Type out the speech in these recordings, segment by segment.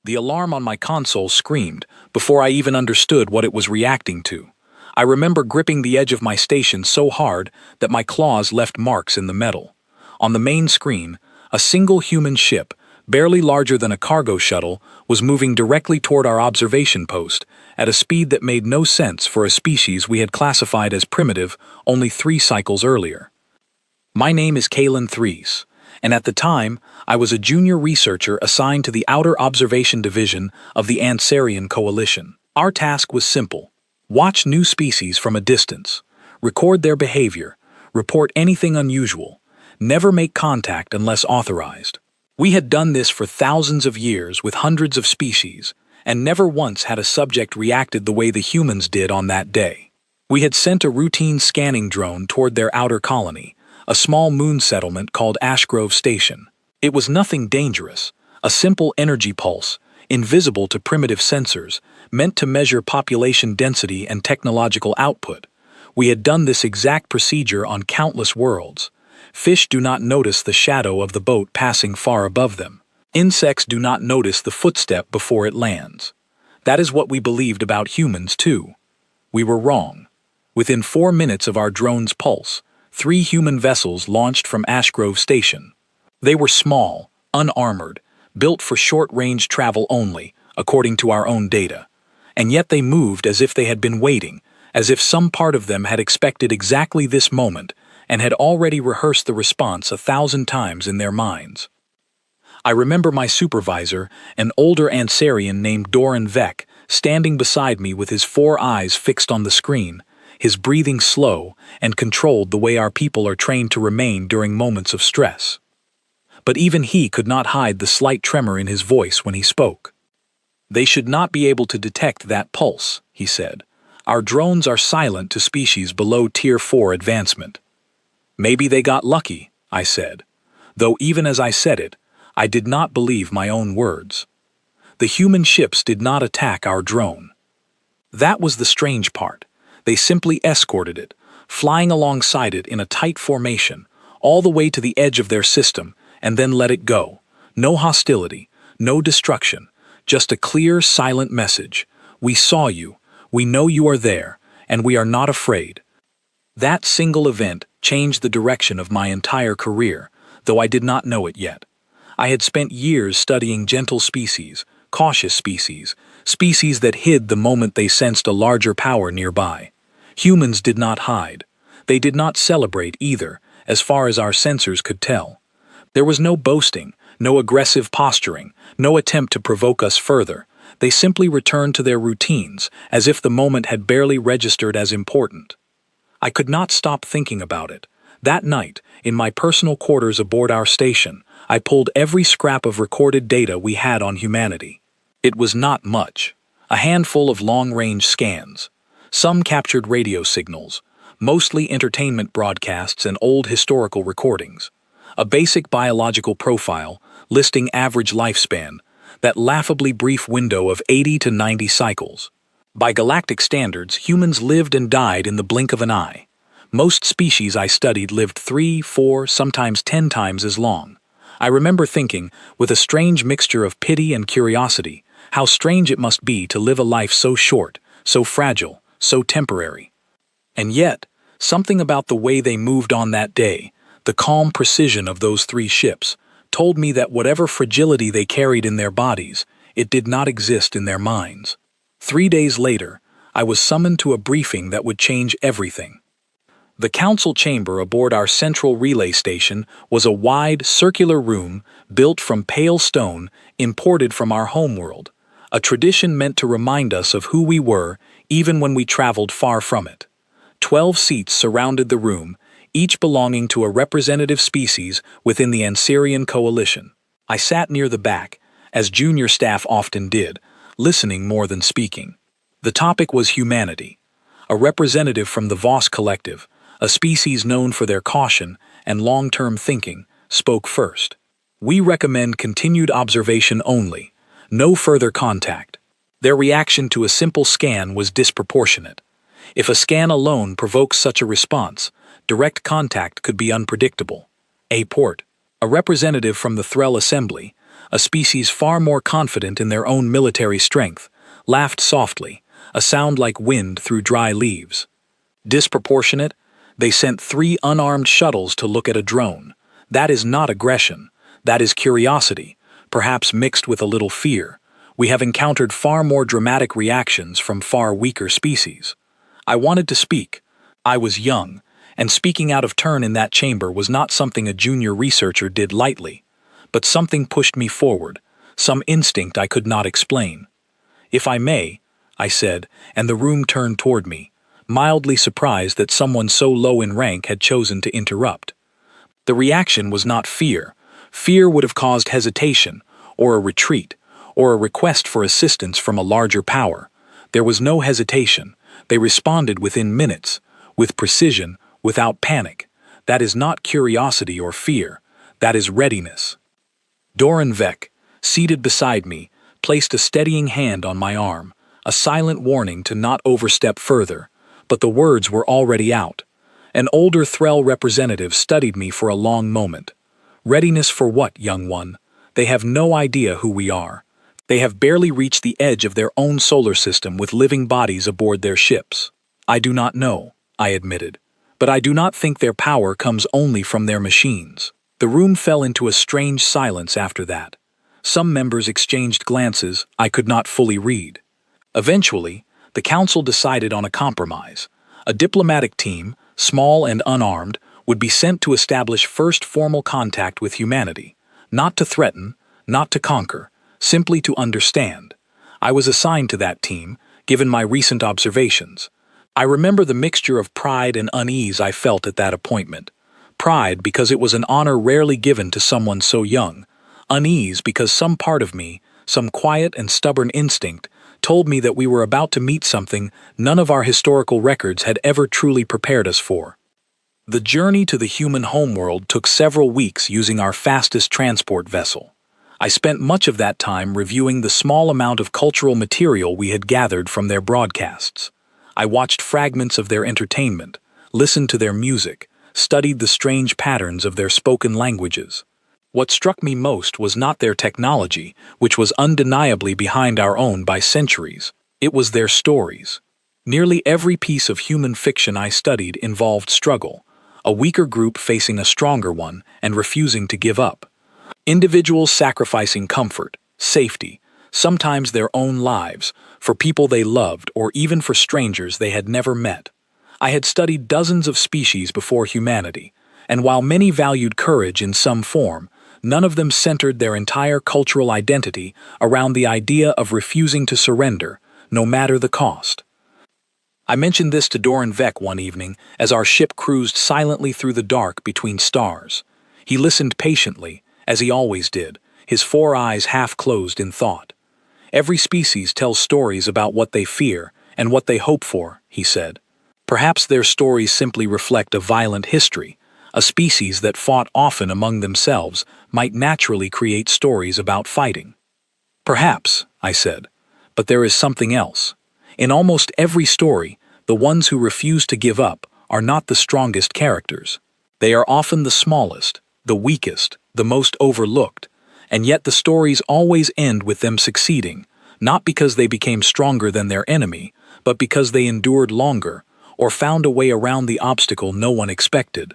The alarm on my console screamed before I even understood what it was reacting to. I remember gripping the edge of my station so hard that my claws left marks in the metal. On the main screen, a single human ship, barely larger than a cargo shuttle, was moving directly toward our observation post at a speed that made no sense for a species we had classified as primitive only 3 cycles earlier. My name is Kalen Threes, and at the time, I was a junior researcher assigned to the Outer Observation Division of the Ansarian Coalition. Our task was simple: watch new species from a distance, record their behavior, report anything unusual, never make contact unless authorized. We had done this for thousands of years with hundreds of species, and never once had a subject reacted the way the humans did on that day. We had sent a routine scanning drone toward their outer colony, a small moon settlement called Ashgrove Station. It was nothing dangerous, a simple energy pulse, invisible to primitive sensors, meant to measure population density and technological output. We had done this exact procedure on countless worlds. Fish do not notice the shadow of the boat passing far above them. Insects do not notice the footstep before it lands. That is what we believed about humans, too. We were wrong. Within 4 minutes of our drone's pulse, 3 human vessels launched from Ashgrove Station. They were small, unarmored, built for short-range travel only, according to our own data. And yet they moved as if they had been waiting, as if some part of them had expected exactly this moment and had already rehearsed the response 1,000 times in their minds. I remember my supervisor, an older Ansarian named Doran Vec, standing beside me with his 4 eyes fixed on the screen, his breathing slow and controlled the way our people are trained to remain during moments of stress. But even he could not hide the slight tremor in his voice when he spoke. "They should not be able to detect that pulse," he said. "Our drones are silent to species below Tier 4 advancement." "Maybe they got lucky," I said, though even as I said it, I did not believe my own words. The human ships did not attack our drone. That was the strange part. They simply escorted it, flying alongside it in a tight formation, all the way to the edge of their system, and then let it go. No hostility, no destruction, just a clear, silent message. "We saw you, we know you are there, and we are not afraid." That single event changed the direction of my entire career, though I did not know it yet. I had spent years studying gentle species, cautious species, species that hid the moment they sensed a larger power nearby. Humans did not hide. They did not celebrate either, as far as our sensors could tell. There was no boasting, no aggressive posturing, no attempt to provoke us further. They simply returned to their routines, as if the moment had barely registered as important. I could not stop thinking about it. That night, in my personal quarters aboard our station, I pulled every scrap of recorded data we had on humanity. It was not much. A handful of long-range scans. Some captured radio signals, mostly entertainment broadcasts and old historical recordings. A basic biological profile, listing average lifespan, that laughably brief window of 80 to 90 cycles. By galactic standards, humans lived and died in the blink of an eye. Most species I studied lived 3, 4, sometimes 10 times as long. I remember thinking, with a strange mixture of pity and curiosity, how strange it must be to live a life so short, so fragile, so temporary. And yet, something about the way they moved on that day, the calm precision of those 3 ships, told me that whatever fragility they carried in their bodies, it did not exist in their minds. 3 days later, I was summoned to a briefing that would change everything. The council chamber aboard our central relay station was a wide, circular room built from pale stone imported from our homeworld, a tradition meant to remind us of who we were even when we traveled far from it. 12 seats surrounded the room, each belonging to a representative species within the Ansarian Coalition. I sat near the back, as junior staff often did, listening more than speaking. The topic was humanity. A representative from the Voss Collective, a species known for their caution and long-term thinking, spoke first. "We recommend continued observation only, no further contact." Their reaction to a simple scan was disproportionate. If a scan alone provokes such a response, direct contact could be unpredictable. A representative from the Threll Assembly, a species far more confident in their own military strength, laughed softly, a sound like wind through dry leaves. Disproportionate? They sent 3 unarmed shuttles to look at a drone. That is not aggression. That is curiosity, perhaps mixed with a little fear. We have encountered far more dramatic reactions from far weaker species. I wanted to speak. I was young, and speaking out of turn in that chamber was not something a junior researcher did lightly. But something pushed me forward, some instinct I could not explain. "If I may," I said, and the room turned toward me, mildly surprised that someone so low in rank had chosen to interrupt. The reaction was not fear. Fear would have caused hesitation, or a retreat, or a request for assistance from a larger power. There was no hesitation. They responded within minutes, with precision, without panic. That is not curiosity or fear. That is readiness. Doran Vec, seated beside me, placed a steadying hand on my arm, a silent warning to not overstep further, but the words were already out. An older Threll representative studied me for a long moment. Readiness for what, young one? They have no idea who we are. They have barely reached the edge of their own solar system with living bodies aboard their ships. I do not know, I admitted, but I do not think their power comes only from their machines. The room fell into a strange silence after that. Some members exchanged glances I could not fully read. Eventually, the council decided on a compromise. A diplomatic team, small and unarmed, would be sent to establish first formal contact with humanity, not to threaten, not to conquer, simply to understand. I was assigned to that team, given my recent observations. I remember the mixture of pride and unease I felt at that appointment. Pride because it was an honor rarely given to someone so young. Unease because some part of me, some quiet and stubborn instinct, told me that we were about to meet something none of our historical records had ever truly prepared us for. The journey to the human homeworld took several weeks using our fastest transport vessel. I spent much of that time reviewing the small amount of cultural material we had gathered from their broadcasts. I watched fragments of their entertainment, listened to their music, studied the strange patterns of their spoken languages. What struck me most was not their technology, which was undeniably behind our own by centuries. It was their stories. Nearly every piece of human fiction I studied involved struggle, a weaker group facing a stronger one and refusing to give up. Individuals sacrificing comfort, safety, sometimes their own lives, for people they loved or even for strangers they had never met. I had studied dozens of species before humanity, and while many valued courage in some form, none of them centered their entire cultural identity around the idea of refusing to surrender, no matter the cost. I mentioned this to Doran Vec one evening as our ship cruised silently through the dark between stars. He listened patiently, as he always did, his 4 eyes half closed in thought. "Every species tells stories about what they fear and what they hope for," he said. "Perhaps their stories simply reflect a violent history. A species that fought often among themselves might naturally create stories about fighting." "Perhaps," I said, "but there is something else. In almost every story, the ones who refuse to give up are not the strongest characters. They are often the smallest, the weakest, the most overlooked, and yet the stories always end with them succeeding, not because they became stronger than their enemy, but because they endured longer, or found a way around the obstacle no one expected."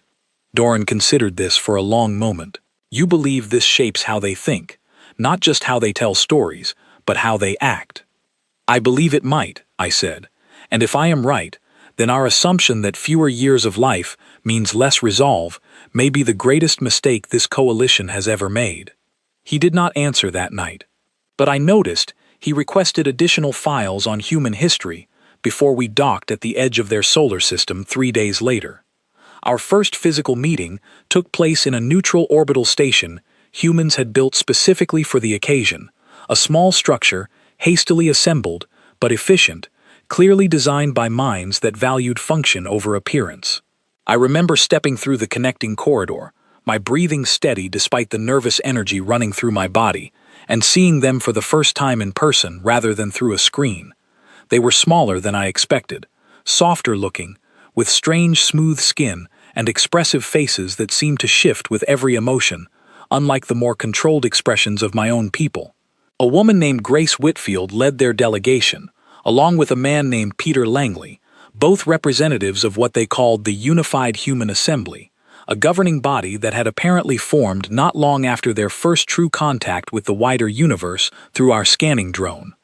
Doran considered this for a long moment. "You believe this shapes how they think, not just how they tell stories, but how they act." "I believe it might," I said, "and if I am right, then our assumption that fewer years of life means less resolve may be the greatest mistake this coalition has ever made." He did not answer that night, but I noticed he requested additional files on human history before we docked at the edge of their solar system 3 days later. Our first physical meeting took place in a neutral orbital station humans had built specifically for the occasion, a small structure, hastily assembled, but efficient, clearly designed by minds that valued function over appearance. I remember stepping through the connecting corridor, my breathing steady despite the nervous energy running through my body, and seeing them for the first time in person rather than through a screen. They were smaller than I expected, softer looking, with strange smooth skin and expressive faces that seemed to shift with every emotion, unlike the more controlled expressions of my own people. A woman named Grace Whitfield led their delegation, along with a man named Peter Langley, both representatives of what they called the Unified Human Assembly, a governing body that had apparently formed not long after their first true contact with the wider universe through our scanning drone.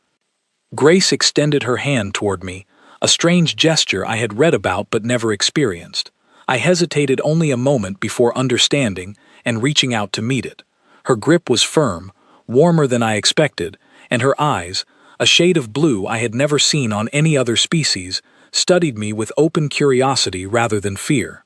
Grace extended her hand toward me, a strange gesture I had read about but never experienced. I hesitated only a moment before understanding and reaching out to meet it. Her grip was firm, warmer than I expected, and her eyes, a shade of blue I had never seen on any other species, studied me with open curiosity rather than fear.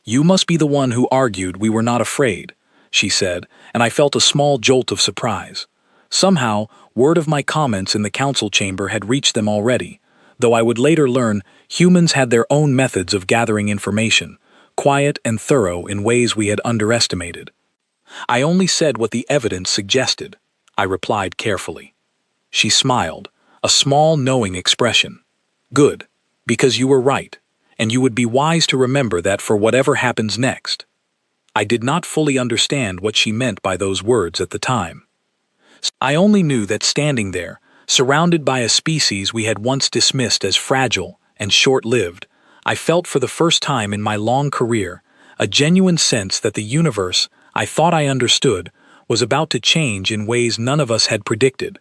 "You must be the one who argued we were not afraid," she said, and I felt a small jolt of surprise. Somehow, word of my comments in the council chamber had reached them already, though I would later learn humans had their own methods of gathering information, quiet and thorough in ways we had underestimated. "I only said what the evidence suggested," I replied carefully. She smiled, a small knowing expression. "Good, because you were right, and you would be wise to remember that for whatever happens next." I did not fully understand what she meant by those words at the time. I only knew that standing there, surrounded by a species we had once dismissed as fragile and short-lived, I felt for the first time in my long career a genuine sense that the universe I thought I understood was about to change in ways none of us had predicted.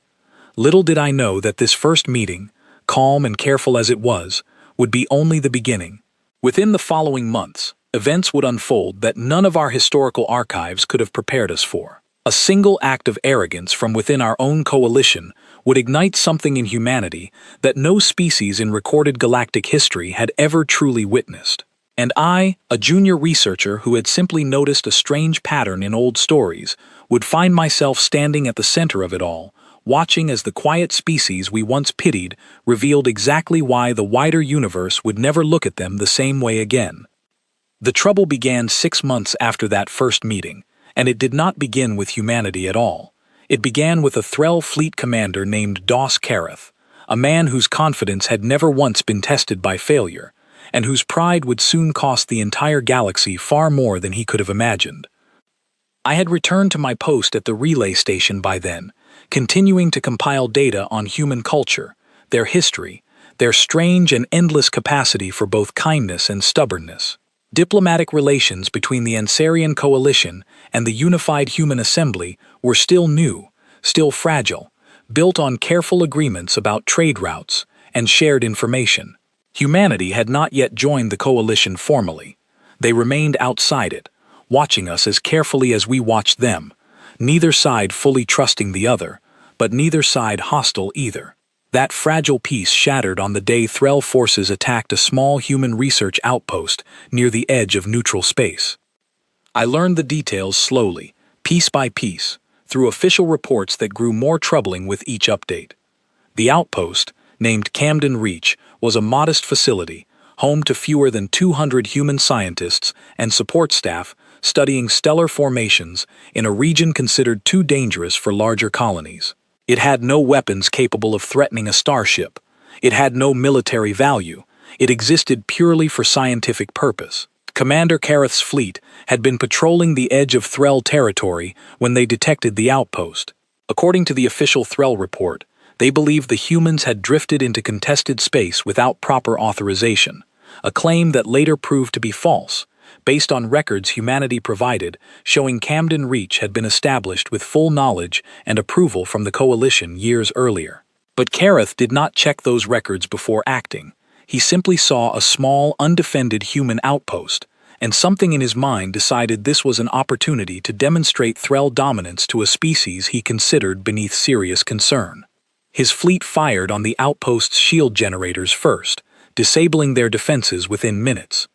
Little did I know that this first meeting, calm and careful as it was, would be only the beginning. Within the following months, events would unfold that none of our historical archives could have prepared us for. A single act of arrogance from within our own coalition would ignite something in humanity that no species in recorded galactic history had ever truly witnessed. And I, a junior researcher who had simply noticed a strange pattern in old stories, would find myself standing at the center of it all, watching as the quiet species we once pitied revealed exactly why the wider universe would never look at them the same way again. The trouble began 6 months after that first meeting, and it did not begin with humanity at all. It began with a Threll fleet commander named Doss Kareth, a man whose confidence had never once been tested by failure, and whose pride would soon cost the entire galaxy far more than he could have imagined. I had returned to my post at the relay station by then, continuing to compile data on human culture, their history, their strange and endless capacity for both kindness and stubbornness. Diplomatic relations between the Ansarian coalition and the Unified Human Assembly were still new, still fragile, built on careful agreements about trade routes and shared information. Humanity had not yet joined the coalition formally. They remained outside it, watching us as carefully as we watched them, neither side fully trusting the other, but neither side hostile either. That fragile peace shattered on the day Threll forces attacked a small human research outpost near the edge of neutral space. I learned the details slowly, piece by piece, through official reports that grew more troubling with each update. The outpost, named Camden Reach, was a modest facility, home to fewer than 200 human scientists and support staff studying stellar formations in a region considered too dangerous for larger colonies. It had no weapons capable of threatening a starship. It had no military value. It existed purely for scientific purpose. Commander Kareth's fleet had been patrolling the edge of Threll territory when they detected the outpost. According to the official Threll report, they believed the humans had drifted into contested space without proper authorization, a claim that later proved to be false, based on records humanity provided showing Camden Reach had been established with full knowledge and approval from the coalition years earlier. But Kareth did not check those records before acting. He simply saw a small, undefended human outpost, and something in his mind decided this was an opportunity to demonstrate Threll dominance to a species he considered beneath serious concern. His fleet fired on the outpost's shield generators first, disabling their defenses within minutes.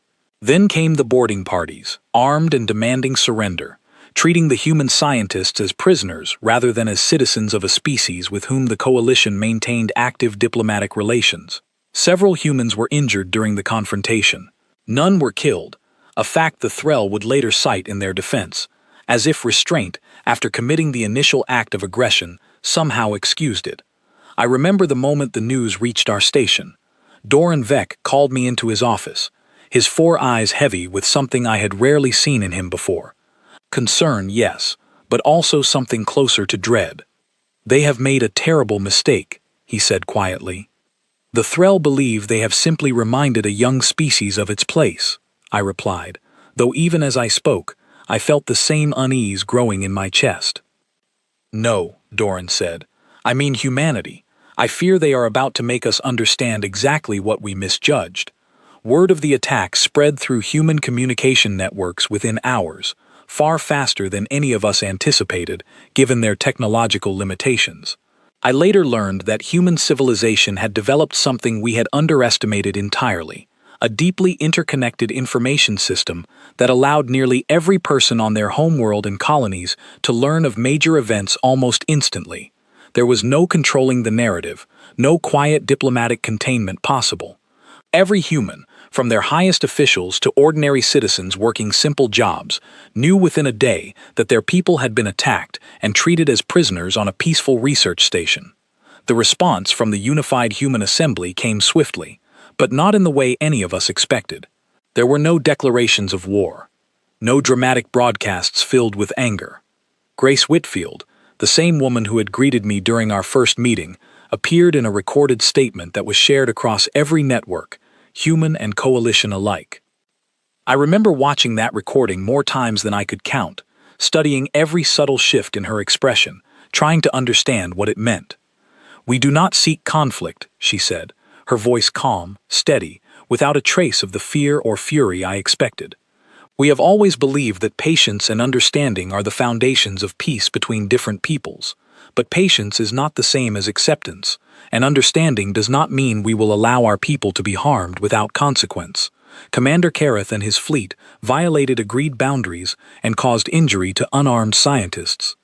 Then came the boarding parties, armed and demanding surrender, treating the human scientists as prisoners rather than as citizens of a species with whom the coalition maintained active diplomatic relations. Several humans were injured during the confrontation. None were killed, a fact the Threll would later cite in their defense, as if restraint, after committing the initial act of aggression, somehow excused it. I remember the moment the news reached our station. Doran Vec called me into his office, his 4 eyes heavy with something I had rarely seen in him before. Concern, yes, but also something closer to dread. "They have made a terrible mistake," he said quietly. "The Threll believe they have simply reminded a young species of its place," I replied, though even as I spoke, I felt the same unease growing in my chest. "No," Doran said. "I mean humanity. I fear they are about to make us understand exactly what we misjudged." Word of the attack spread through human communication networks within hours, far faster than any of us anticipated, given their technological limitations. I later learned that human civilization had developed something we had underestimated entirely, a deeply interconnected information system that allowed nearly every person on their homeworld and colonies to learn of major events almost instantly. There was no controlling the narrative, no quiet diplomatic containment possible. Every human, from their highest officials to ordinary citizens working simple jobs, knew within a day that their people had been attacked and treated as prisoners on a peaceful research station. The response from the Unified Human Assembly came swiftly, but not in the way any of us expected. There were no declarations of war, no dramatic broadcasts filled with anger. Grace Whitfield, the same woman who had greeted me during our first meeting, appeared in a recorded statement that was shared across every network, human and coalition alike. I remember watching that recording more times than I could count, studying every subtle shift in her expression, trying to understand what it meant. "We do not seek conflict," she said, her voice calm, steady, without a trace of the fear or fury I expected. "We have always believed that patience and understanding are the foundations of peace between different peoples. But patience is not the same as acceptance, and understanding does not mean we will allow our people to be harmed without consequence. Commander Kareth and his fleet violated agreed boundaries and caused injury to unarmed scientists.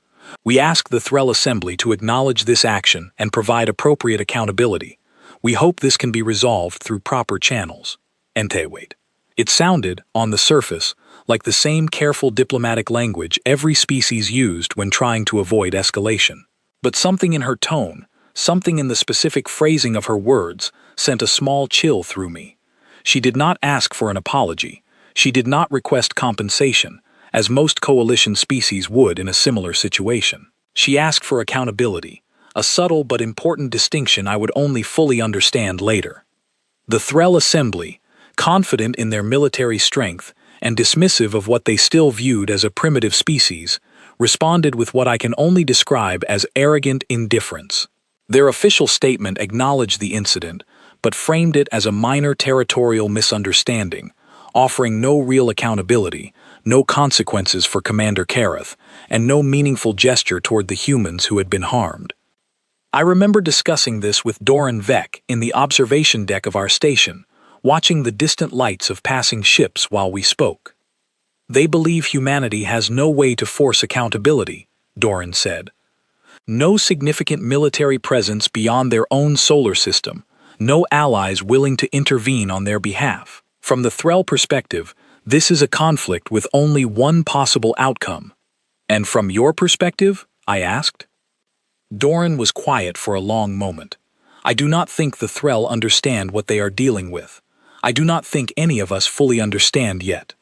We ask the Threll Assembly to acknowledge this action and provide appropriate accountability. We hope this can be resolved through proper channels." Entewait. It sounded, on the surface, like the same careful diplomatic language every species used when trying to avoid escalation. But something in her tone, something in the specific phrasing of her words, sent a small chill through me. She did not ask for an apology. She did not request compensation, as most coalition species would in a similar situation. She asked for accountability, a subtle but important distinction I would only fully understand later. The Threll Assembly, confident in their military strength and dismissive of what they still viewed as a primitive species, responded with what I can only describe as arrogant indifference. Their official statement acknowledged the incident, but framed it as a minor territorial misunderstanding, offering no real accountability, no consequences for Commander Kareth, and no meaningful gesture toward the humans who had been harmed. I remember discussing this with Doran Vec in the observation deck of our station, watching the distant lights of passing ships while we spoke. "They believe humanity has no way to force accountability," Doran said. "No significant military presence beyond their own solar system, no allies willing to intervene on their behalf. From the Threll perspective, this is a conflict with only one possible outcome." "And from your perspective?" I asked. Doran was quiet for a long moment. "I do not think the Threll understand what they are dealing with. I do not think any of us fully understand yet."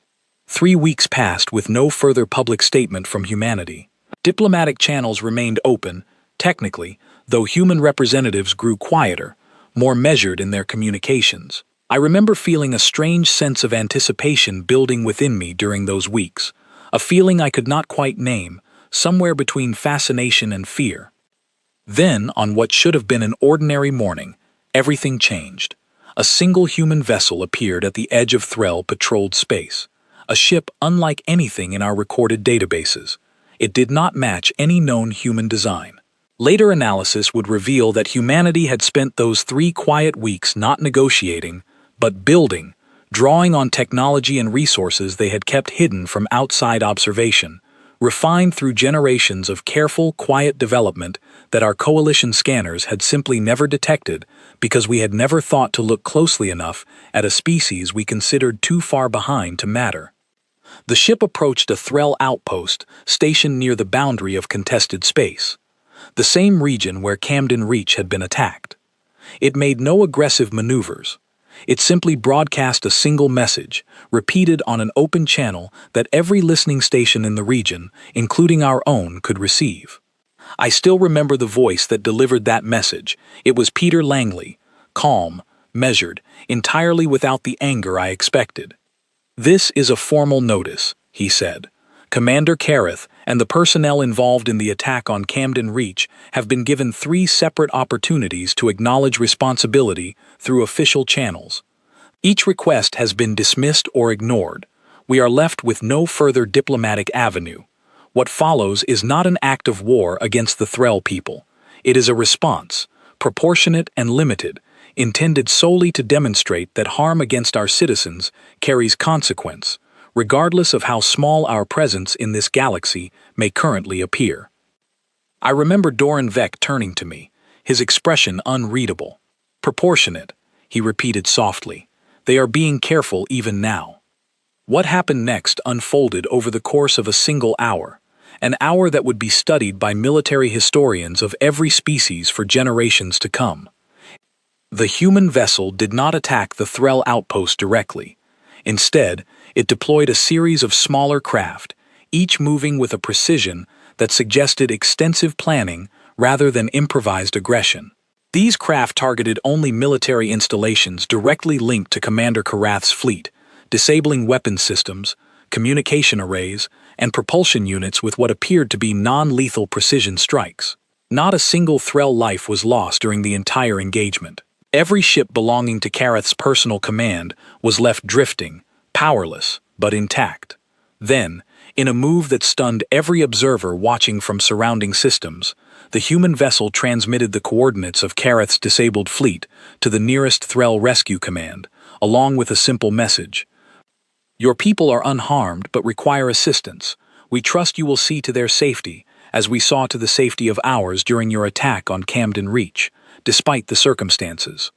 3 weeks passed with no further public statement from humanity. Diplomatic channels remained open, technically, though human representatives grew quieter, more measured in their communications. I remember feeling a strange sense of anticipation building within me during those weeks, a feeling I could not quite name, somewhere between fascination and fear. Then, on what should have been an ordinary morning, everything changed. A single human vessel appeared at the edge of Threll patrolled space. A ship unlike anything in our recorded databases. It did not match any known human design. Later analysis would reveal that humanity had spent those 3 quiet weeks not negotiating, but building, drawing on technology and resources they had kept hidden from outside observation, refined through generations of careful, quiet development that our coalition scanners had simply never detected because we had never thought to look closely enough at a species we considered too far behind to matter. The ship approached a Threll outpost stationed near the boundary of contested space, the same region where Camden Reach had been attacked. It made no aggressive maneuvers. It simply broadcast a single message, repeated on an open channel that every listening station in the region, including our own, could receive. I still remember the voice that delivered that message. It was Peter Langley, calm, measured, entirely without the anger I expected. "This is a formal notice," he said. "Commander Kareth and the personnel involved in the attack on Camden Reach have been given 3 separate opportunities to acknowledge responsibility through official channels. Each request has been dismissed or ignored. We are left with no further diplomatic avenue. What follows is not an act of war against the Threll people. It is a response, proportionate and limited, intended solely to demonstrate that harm against our citizens carries consequence, regardless of how small our presence in this galaxy may currently appear." I remember Doran Vec turning to me, his expression unreadable. "Proportionate," he repeated softly. "They are being careful even now." What happened next unfolded over the course of a single hour, an hour that would be studied by military historians of every species for generations to come. The human vessel did not attack the Threll outpost directly. Instead, it deployed a series of smaller craft, each moving with a precision that suggested extensive planning rather than improvised aggression. These craft targeted only military installations directly linked to Commander Karath's fleet, disabling weapons systems, communication arrays, and propulsion units with what appeared to be non-lethal precision strikes. Not a single Threll life was lost during the entire engagement. Every ship belonging to Kareth's personal command was left drifting, powerless, but intact. Then, in a move that stunned every observer watching from surrounding systems, the human vessel transmitted the coordinates of Kareth's disabled fleet to the nearest Threll rescue command, along with a simple message. "Your people are unharmed but require assistance. We trust you will see to their safety, as we saw to the safety of ours during your attack on Camden Reach, despite the circumstances."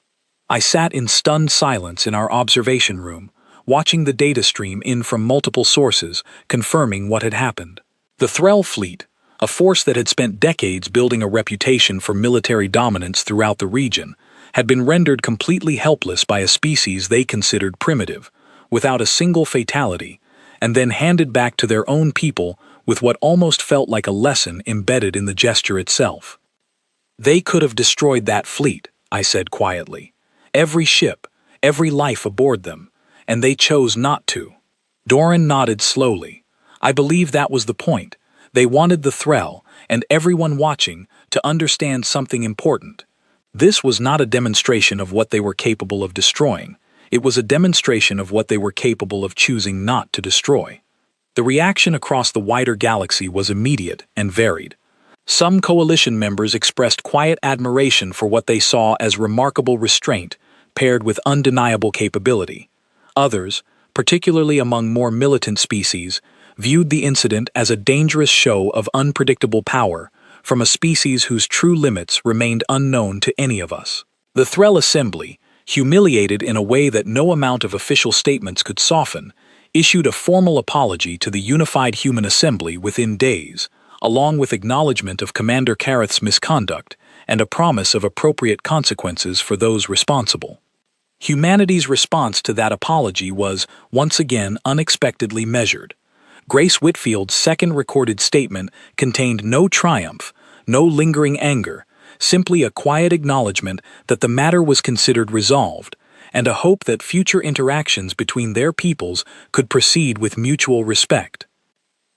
I sat in stunned silence in our observation room, watching the data stream in from multiple sources, confirming what had happened. The Threll fleet, a force that had spent decades building a reputation for military dominance throughout the region, had been rendered completely helpless by a species they considered primitive, without a single fatality, and then handed back to their own people with what almost felt like a lesson embedded in the gesture itself. "They could have destroyed that fleet," I said quietly. "Every ship, every life aboard them, and they chose not to." Doran nodded slowly. "I believe that was the point. They wanted the Threll, and everyone watching, to understand something important. This was not a demonstration of what they were capable of destroying. It was a demonstration of what they were capable of choosing not to destroy." The reaction across the wider galaxy was immediate and varied. Some coalition members expressed quiet admiration for what they saw as remarkable restraint, paired with undeniable capability. Others, particularly among more militant species, viewed the incident as a dangerous show of unpredictable power from a species whose true limits remained unknown to any of us. The Threll Assembly, humiliated in a way that no amount of official statements could soften, issued a formal apology to the Unified Human Assembly within days, along with acknowledgement of Commander Kareth's misconduct and a promise of appropriate consequences for those responsible. Humanity's response to that apology was, once again, unexpectedly measured. Grace Whitfield's second recorded statement contained no triumph, no lingering anger, simply a quiet acknowledgement that the matter was considered resolved, and a hope that future interactions between their peoples could proceed with mutual respect.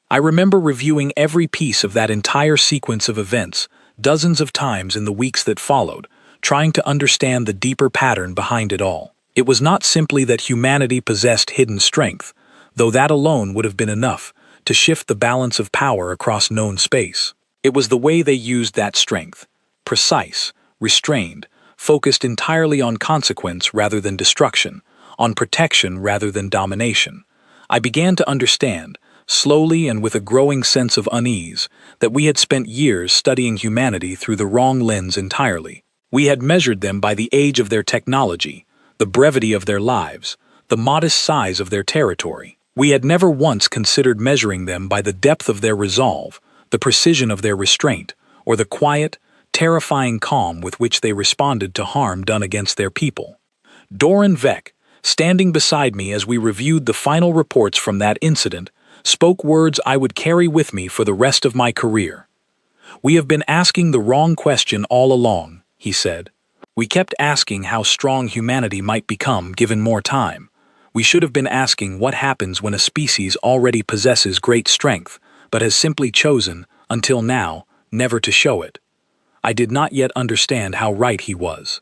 I remember reviewing every piece of that entire sequence of events dozens of times in the weeks that followed, trying to understand the deeper pattern behind it all. It was not simply that humanity possessed hidden strength, though that alone would have been enough to shift the balance of power across known space. It was the way they used that strength, precise, restrained, focused entirely on consequence rather than destruction, on protection rather than domination. I began to understand, slowly and with a growing sense of unease, that we had spent years studying humanity through the wrong lens entirely. We had measured them by the age of their technology, the brevity of their lives, the modest size of their territory. We had never once considered measuring them by the depth of their resolve, the precision of their restraint, or the quiet, terrifying calm with which they responded to harm done against their people. Doran Vec, standing beside me as we reviewed the final reports from that incident, spoke words I would carry with me for the rest of my career. "We have been asking the wrong question all along," he said. "We kept asking how strong humanity might become given more time. We should have been asking what happens when a species already possesses great strength, but has simply chosen, until now, never to show it." I did not yet understand how right he was.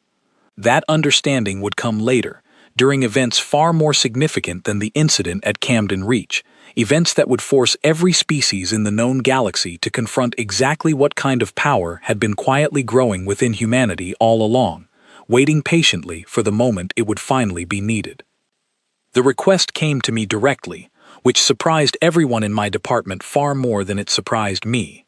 That understanding would come later, during events far more significant than the incident at Camden Reach, events that would force every species in the known galaxy to confront exactly what kind of power had been quietly growing within humanity all along, waiting patiently for the moment it would finally be needed. The request came to me directly, which surprised everyone in my department far more than it surprised me.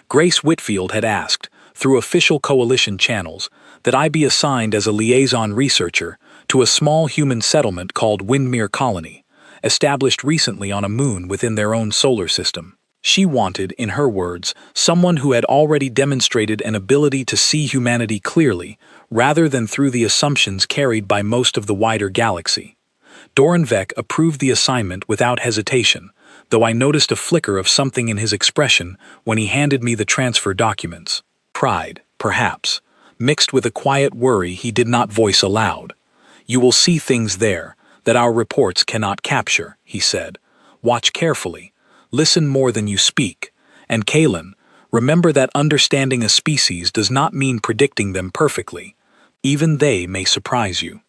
Grace Whitfield had asked, through official coalition channels, that I be assigned as a liaison researcher to a small human settlement called Windmere Colony, established recently on a moon within their own solar system. She wanted, in her words, someone who had already demonstrated an ability to see humanity clearly, rather than through the assumptions carried by most of the wider galaxy. Doran Vec approved the assignment without hesitation, though I noticed a flicker of something in his expression when he handed me the transfer documents. Pride, perhaps, mixed with a quiet worry he did not voice aloud. "You will see things there that our reports cannot capture," he said. "Watch carefully, listen more than you speak, and Kalen, remember that understanding a species does not mean predicting them perfectly. Even they may surprise you."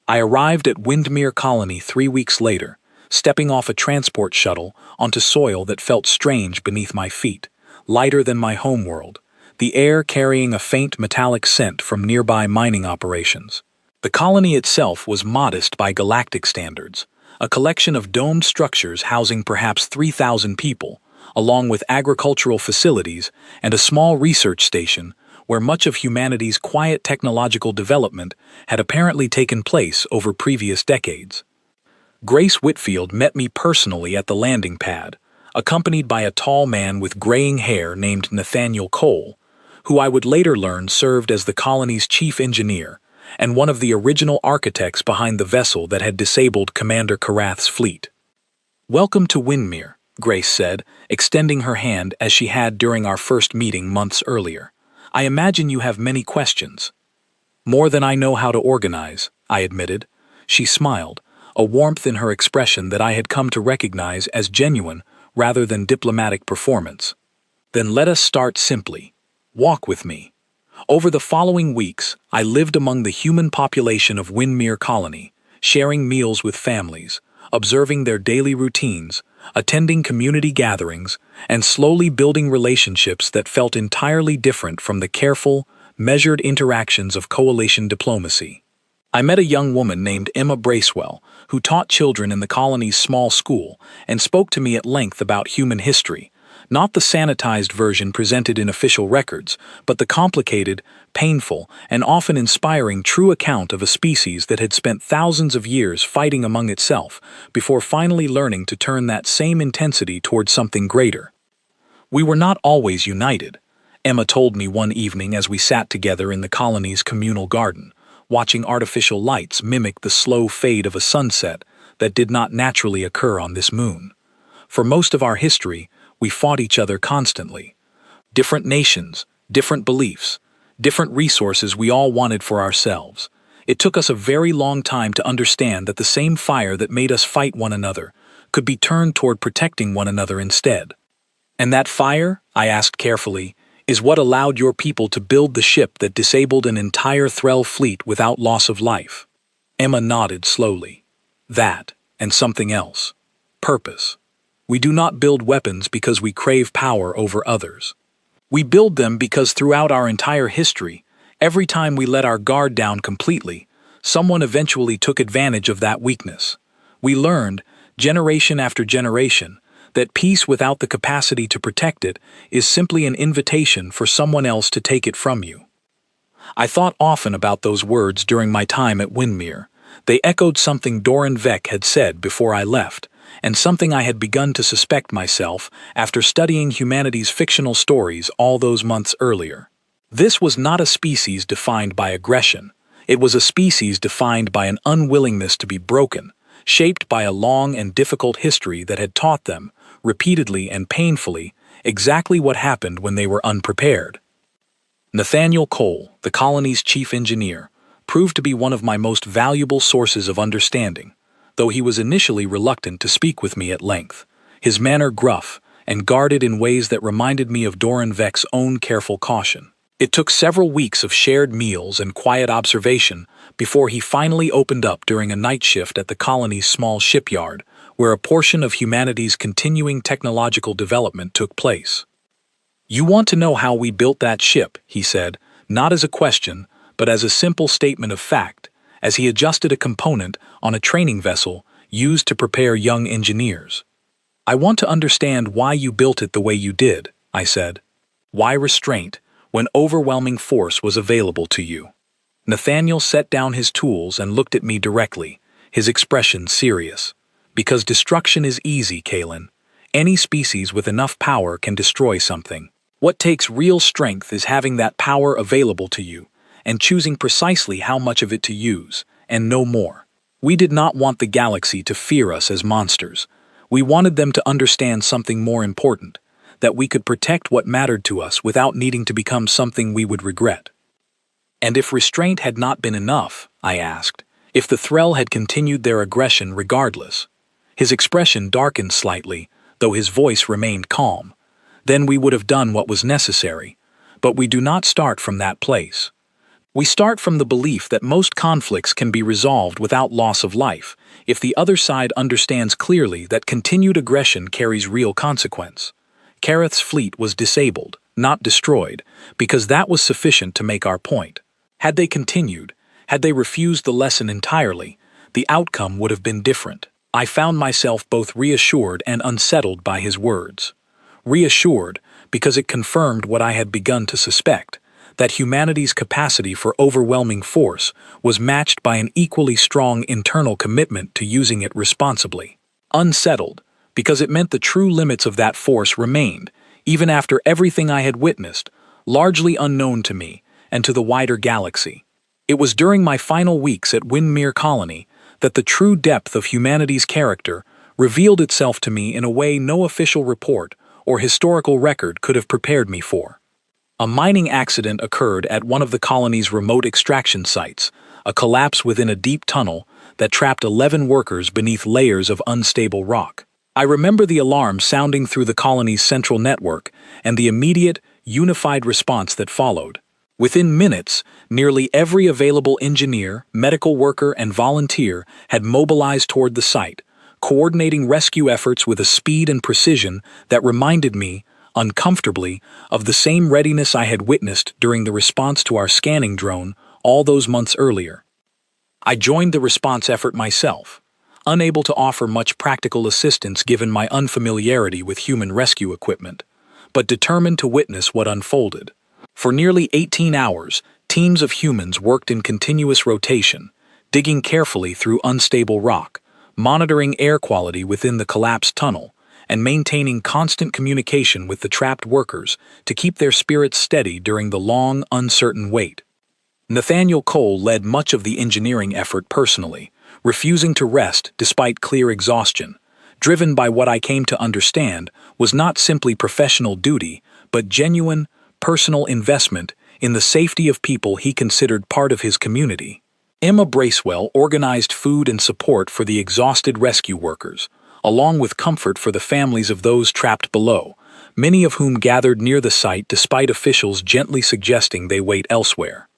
I arrived at Windmere Colony 3 weeks later, stepping off a transport shuttle onto soil that felt strange beneath my feet, lighter than my homeworld, the air carrying a faint metallic scent from nearby mining operations. The colony itself was modest by galactic standards, a collection of domed structures housing perhaps 3,000 people, along with agricultural facilities and a small research station where much of humanity's quiet technological development had apparently taken place over previous decades. Grace Whitfield met me personally at the landing pad, accompanied by a tall man with graying hair named Nathaniel Cole, who I would later learn served as the colony's chief engineer and one of the original architects behind the vessel that had disabled Commander Karath's fleet. "Welcome to Windmere," Grace said, extending her hand as she had during our first meeting months earlier. "I imagine you have many questions." "More than I know how to organize," I admitted. She smiled, a warmth in her expression that I had come to recognize as genuine rather than diplomatic performance. "Then let us start simply. Walk with me." Over the following weeks, I lived among the human population of Windmere Colony, sharing meals with families, observing their daily routines, attending community gatherings, and slowly building relationships that felt entirely different from the careful, measured interactions of coalition diplomacy. I met a young woman named Emma Bracewell, who taught children in the colony's small school and spoke to me at length about human history, not the sanitized version presented in official records, but the complicated, painful, and often inspiring true account of a species that had spent thousands of years fighting among itself before finally learning to turn that same intensity towards something greater. "We were not always united," Emma told me one evening as we sat together in the colony's communal garden, watching artificial lights mimic the slow fade of a sunset that did not naturally occur on this moon. "For most of our history, we fought each other constantly. Different nations, different beliefs, different resources we all wanted for ourselves. It took us a very long time to understand that the same fire that made us fight one another could be turned toward protecting one another instead." "And that fire," I asked carefully, "is what allowed your people to build the ship that disabled an entire Threll fleet without loss of life?" Emma nodded slowly. "That, and something else. Purpose. We do not build weapons because we crave power over others. We build them because throughout our entire history, every time we let our guard down completely, someone eventually took advantage of that weakness. We learned, generation after generation, that peace without the capacity to protect it is simply an invitation for someone else to take it from you." I thought often about those words during my time at Windmere. They echoed something Doran Vec had said before I left, and something I had begun to suspect myself after studying humanity's fictional stories all those months earlier. This was not a species defined by aggression. It was a species defined by an unwillingness to be broken, shaped by a long and difficult history that had taught them, repeatedly and painfully, exactly what happened when they were unprepared. Nathaniel Cole, the colony's chief engineer, proved to be one of my most valuable sources of understanding, though he was initially reluctant to speak with me at length, his manner gruff and guarded in ways that reminded me of Doran Veck's own careful caution. It took several weeks of shared meals and quiet observation before he finally opened up during a night shift at the colony's small shipyard, where a portion of humanity's continuing technological development took place. "You want to know how we built that ship," he said, not as a question, but as a simple statement of fact, as he adjusted a component on a training vessel used to prepare young engineers. "I want to understand why you built it the way you did," I said. "Why restraint, when overwhelming force was available to you?" Nathaniel set down his tools and looked at me directly, his expression serious. "Because destruction is easy, Kalen. Any species with enough power can destroy something. What takes real strength is having that power available to you, and choosing precisely how much of it to use, and no more. We did not want the galaxy to fear us as monsters. We wanted them to understand something more important, that we could protect what mattered to us without needing to become something we would regret." "And if restraint had not been enough," I asked, "if the Threll had continued their aggression regardless?" His expression darkened slightly, though his voice remained calm. "Then we would have done what was necessary. But we do not start from that place. We start from the belief that most conflicts can be resolved without loss of life, if the other side understands clearly that continued aggression carries real consequence. Kareth's fleet was disabled, not destroyed, because that was sufficient to make our point. Had they continued, had they refused the lesson entirely, the outcome would have been different." I found myself both reassured and unsettled by his words. Reassured, because it confirmed what I had begun to suspect, that humanity's capacity for overwhelming force was matched by an equally strong internal commitment to using it responsibly. Unsettled, because it meant the true limits of that force remained, even after everything I had witnessed, largely unknown to me and to the wider galaxy. It was during my final weeks at Windmere Colony that the true depth of humanity's character revealed itself to me in a way no official report or historical record could have prepared me for. A mining accident occurred at one of the colony's remote extraction sites, a collapse within a deep tunnel that trapped 11 workers beneath layers of unstable rock. I remember the alarm sounding through the colony's central network and the immediate, unified response that followed. Within minutes, nearly every available engineer, medical worker, and volunteer had mobilized toward the site, coordinating rescue efforts with a speed and precision that reminded me, uncomfortably, of the same readiness I had witnessed during the response to our scanning drone all those months earlier. I joined the response effort myself, unable to offer much practical assistance given my unfamiliarity with human rescue equipment, but determined to witness what unfolded. For nearly 18 hours, teams of humans worked in continuous rotation, digging carefully through unstable rock, monitoring air quality within the collapsed tunnel, and maintaining constant communication with the trapped workers to keep their spirits steady during the long, uncertain wait. Nathaniel Cole led much of the engineering effort personally, refusing to rest despite clear exhaustion, driven by what I came to understand was not simply professional duty, but genuine, personal investment in the safety of people he considered part of his community. Emma Bracewell organized food and support for the exhausted rescue workers, along with comfort for the families of those trapped below, many of whom gathered near the site despite officials gently suggesting they wait elsewhere.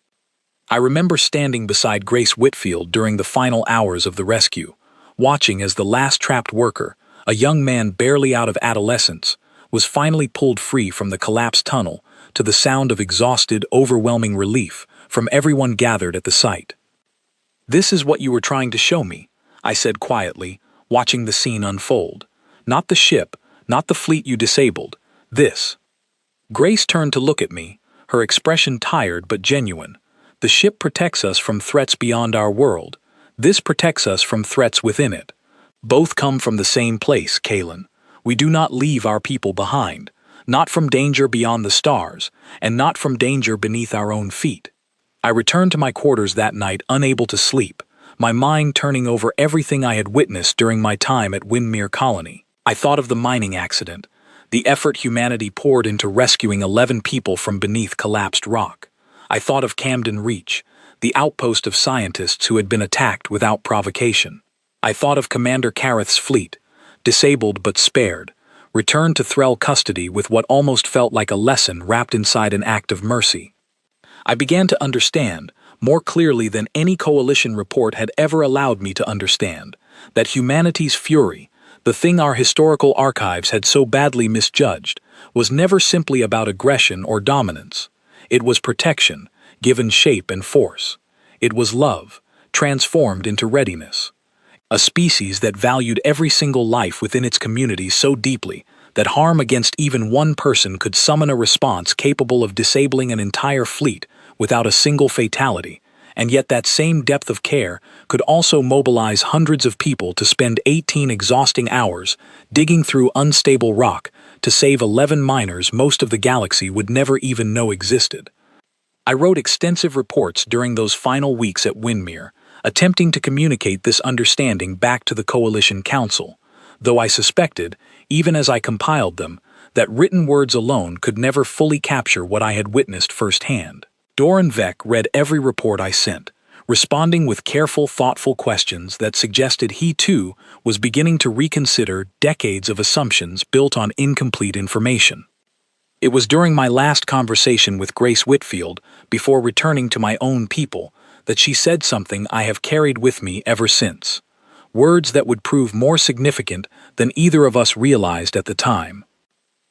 I remember standing beside Grace Whitfield during the final hours of the rescue, watching as the last trapped worker, a young man barely out of adolescence, was finally pulled free from the collapsed tunnel to the sound of exhausted, overwhelming relief from everyone gathered at the site. "This is what you were trying to show me," I said quietly, watching the scene unfold. "Not the ship, not the fleet you disabled. This." Grace turned to look at me, her expression tired but genuine. "The ship protects us from threats beyond our world. This protects us from threats within it. Both come from the same place, Kalen. We do not leave our people behind. Not from danger beyond the stars, and not from danger beneath our own feet." I returned to my quarters that night unable to sleep, my mind turning over everything I had witnessed during my time at Windmere Colony. I thought of the mining accident, the effort humanity poured into rescuing 11 people from beneath collapsed rock. I thought of Camden Reach, the outpost of scientists who had been attacked without provocation. I thought of Commander Careth's fleet, disabled but spared, returned to Threll custody with what almost felt like a lesson wrapped inside an act of mercy. I began to understand, more clearly than any coalition report had ever allowed me to understand, that humanity's fury, the thing our historical archives had so badly misjudged, was never simply about aggression or dominance. It was protection, given shape and force. It was love, transformed into readiness. A species that valued every single life within its community so deeply that harm against even one person could summon a response capable of disabling an entire fleet without a single fatality, and yet that same depth of care could also mobilize hundreds of people to spend 18 exhausting hours digging through unstable rock to save 11 miners most of the galaxy would never even know existed. I wrote extensive reports during those final weeks at Windmere, attempting to communicate this understanding back to the Coalition Council, though I suspected, even as I compiled them, that written words alone could never fully capture what I had witnessed firsthand. Doran Vec read every report I sent, responding with careful, thoughtful questions that suggested he, too, was beginning to reconsider decades of assumptions built on incomplete information. It was during my last conversation with Grace Whitfield, before returning to my own people, that she said something I have carried with me ever since. Words that would prove more significant than either of us realized at the time.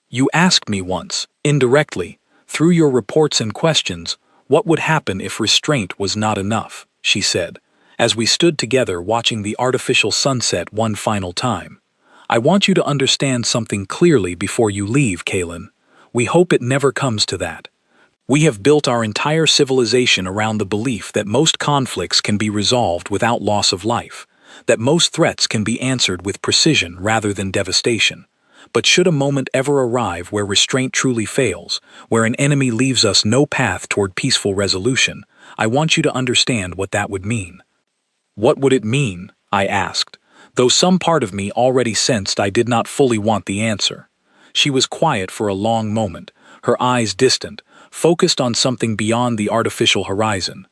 You asked me once, indirectly, through your reports and questions, what would happen if restraint was not enough, she said, as we stood together watching the artificial sunset one final time. I want you to understand something clearly before you leave, Kaylin. We hope it never comes to that. We have built our entire civilization around the belief that most conflicts can be resolved without loss of life, that most threats can be answered with precision rather than devastation. But should a moment ever arrive where restraint truly fails, where an enemy leaves us no path toward peaceful resolution, I want you to understand what that would mean. What would it mean? I asked, though some part of me already sensed I did not fully want the answer. She was quiet for a long moment, her eyes distant, focused on something beyond the artificial horizon.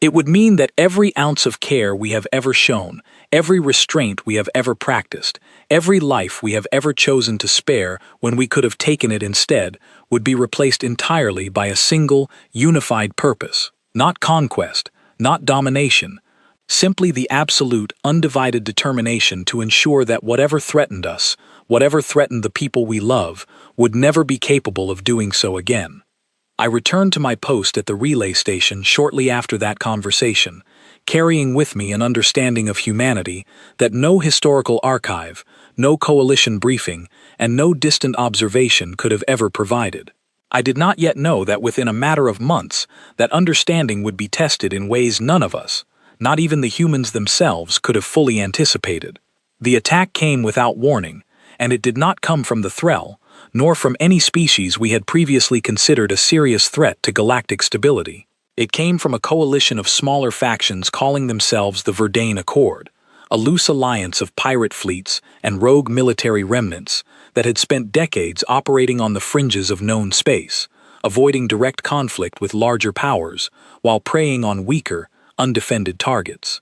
It would mean that every ounce of care we have ever shown, every restraint we have ever practiced, every life we have ever chosen to spare when we could have taken it instead, would be replaced entirely by a single, unified purpose. Not conquest, not domination, simply the absolute, undivided determination to ensure that whatever threatened us, whatever threatened the people we love, would never be capable of doing so again. I returned to my post at the relay station shortly after that conversation, carrying with me an understanding of humanity that no historical archive, no coalition briefing, and no distant observation could have ever provided. I did not yet know that within a matter of months, that understanding would be tested in ways none of us, not even the humans themselves, could have fully anticipated. The attack came without warning, and it did not come from the Threll, nor from any species we had previously considered a serious threat to galactic stability. It came from a coalition of smaller factions calling themselves the Verdane Accord, a loose alliance of pirate fleets and rogue military remnants that had spent decades operating on the fringes of known space, avoiding direct conflict with larger powers while preying on weaker, undefended targets.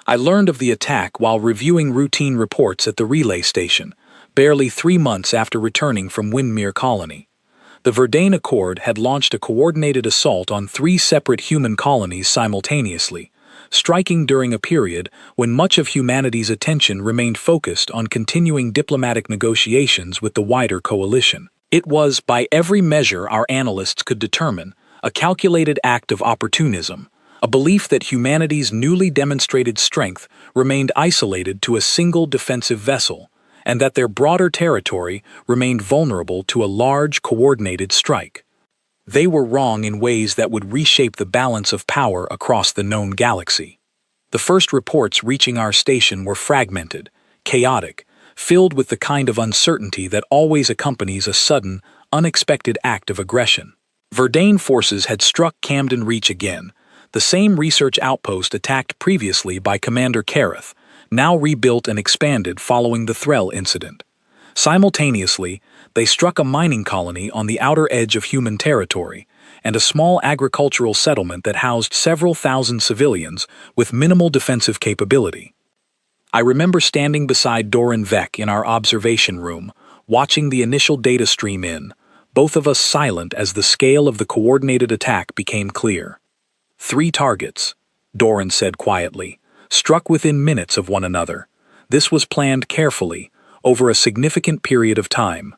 I learned of the attack while reviewing routine reports at the relay station, barely 3 months after returning from Windmere Colony. The Verdane Accord had launched a coordinated assault on 3 separate human colonies simultaneously, striking during a period when much of humanity's attention remained focused on continuing diplomatic negotiations with the wider coalition. It was, by every measure our analysts could determine, a calculated act of opportunism, a belief that humanity's newly demonstrated strength remained isolated to a single defensive vessel, and that their broader territory remained vulnerable to a large, coordinated strike. They were wrong in ways that would reshape the balance of power across the known galaxy. The first reports reaching our station were fragmented, chaotic, filled with the kind of uncertainty that always accompanies a sudden, unexpected act of aggression. Verdane forces had struck Camden Reach again, the same research outpost attacked previously by Commander Kareth, now rebuilt and expanded following the Threll incident. Simultaneously, they struck a mining colony on the outer edge of human territory, and a small agricultural settlement that housed several thousand civilians with minimal defensive capability. I remember standing beside Doran Vec in our observation room, watching the initial data stream in, both of us silent as the scale of the coordinated attack became clear. 3 targets, Doran said quietly, struck within minutes of one another. This was planned carefully, over a significant period of time.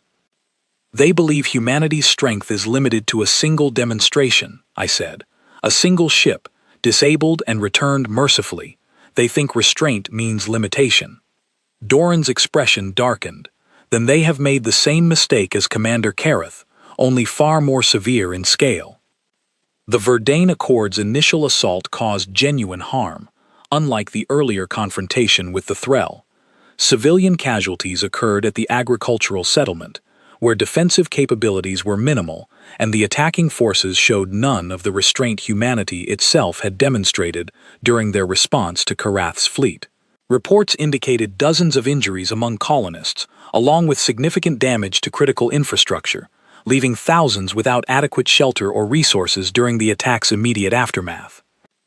They believe humanity's strength is limited to a single demonstration, I said. A single ship, disabled and returned mercifully. They think restraint means limitation. Doran's expression darkened. Then they have made the same mistake as Commander Kareth, only far more severe in scale. The Verdane Accord's initial assault caused genuine harm, unlike the earlier confrontation with the Threll. Civilian casualties occurred at the agricultural settlement, where defensive capabilities were minimal and the attacking forces showed none of the restraint humanity itself had demonstrated during their response to Karath's fleet. Reports indicated dozens of injuries among colonists, along with significant damage to critical infrastructure, leaving thousands without adequate shelter or resources during the attack's immediate aftermath.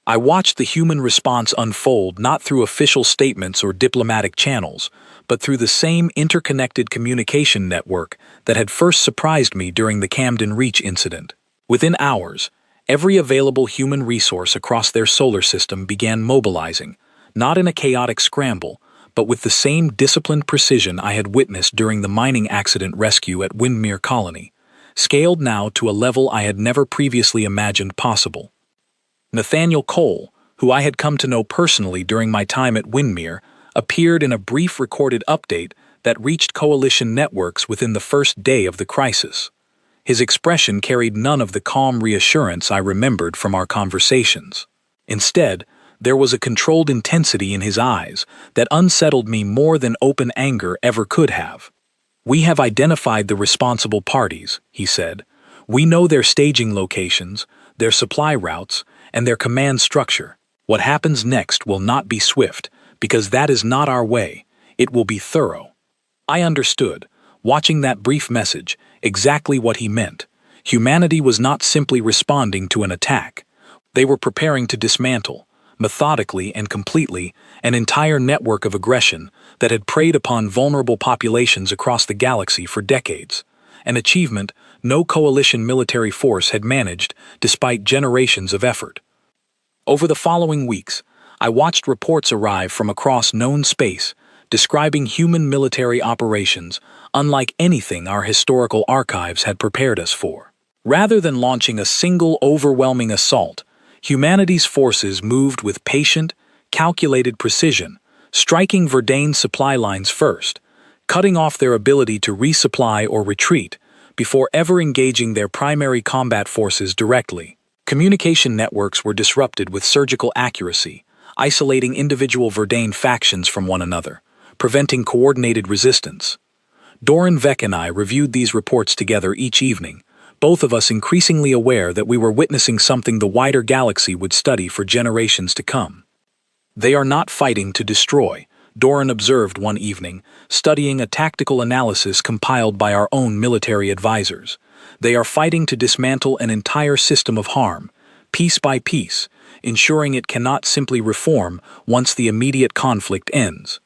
I watched the human response unfold not through official statements or diplomatic channels, but through the same interconnected communication network that had first surprised me during the Camden Reach incident. Within hours, every available human resource across their solar system began mobilizing, not in a chaotic scramble, but with the same disciplined precision I had witnessed during the mining accident rescue at Windmere Colony, scaled now to a level I had never previously imagined possible. Nathaniel Cole, who I had come to know personally during my time at Windmere, appeared in a brief recorded update that reached coalition networks within the first day of the crisis. His expression carried none of the calm reassurance I remembered from our conversations. Instead, there was a controlled intensity in his eyes that unsettled me more than open anger ever could have. "We have identified the responsible parties," he said. "We know their staging locations, their supply routes, and their command structure. What happens next will not be swift, because that is not our way. It will be thorough." I understood, watching that brief message, exactly what he meant. Humanity was not simply responding to an attack. They were preparing to dismantle, methodically and completely, an entire network of aggression that had preyed upon vulnerable populations across the galaxy for decades. An achievement no coalition military force had managed despite generations of effort. Over the following weeks, I watched reports arrive from across known space describing human military operations unlike anything our historical archives had prepared us for. Rather than launching a single overwhelming assault, humanity's forces moved with patient, calculated precision, striking Verdane supply lines first, cutting off their ability to resupply or retreat before ever engaging their primary combat forces directly. Communication networks were disrupted with surgical accuracy, isolating individual Verdane factions from one another, preventing coordinated resistance. Doran Vec and I reviewed these reports together each evening, both of us increasingly aware that we were witnessing something the wider galaxy would study for generations to come. "They are not fighting to destroy," Doran observed one evening, studying a tactical analysis compiled by our own military advisors. "They are fighting to dismantle an entire system of harm, piece by piece, ensuring it cannot simply reform once the immediate conflict ends."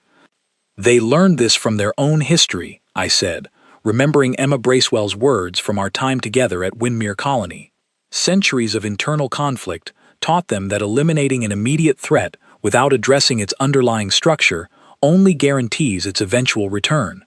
"They learned this from their own history," I said, remembering Emma Bracewell's words from our time together at Windmere Colony. Centuries of internal conflict taught them that eliminating an immediate threat without addressing its underlying structure only guarantees its eventual return.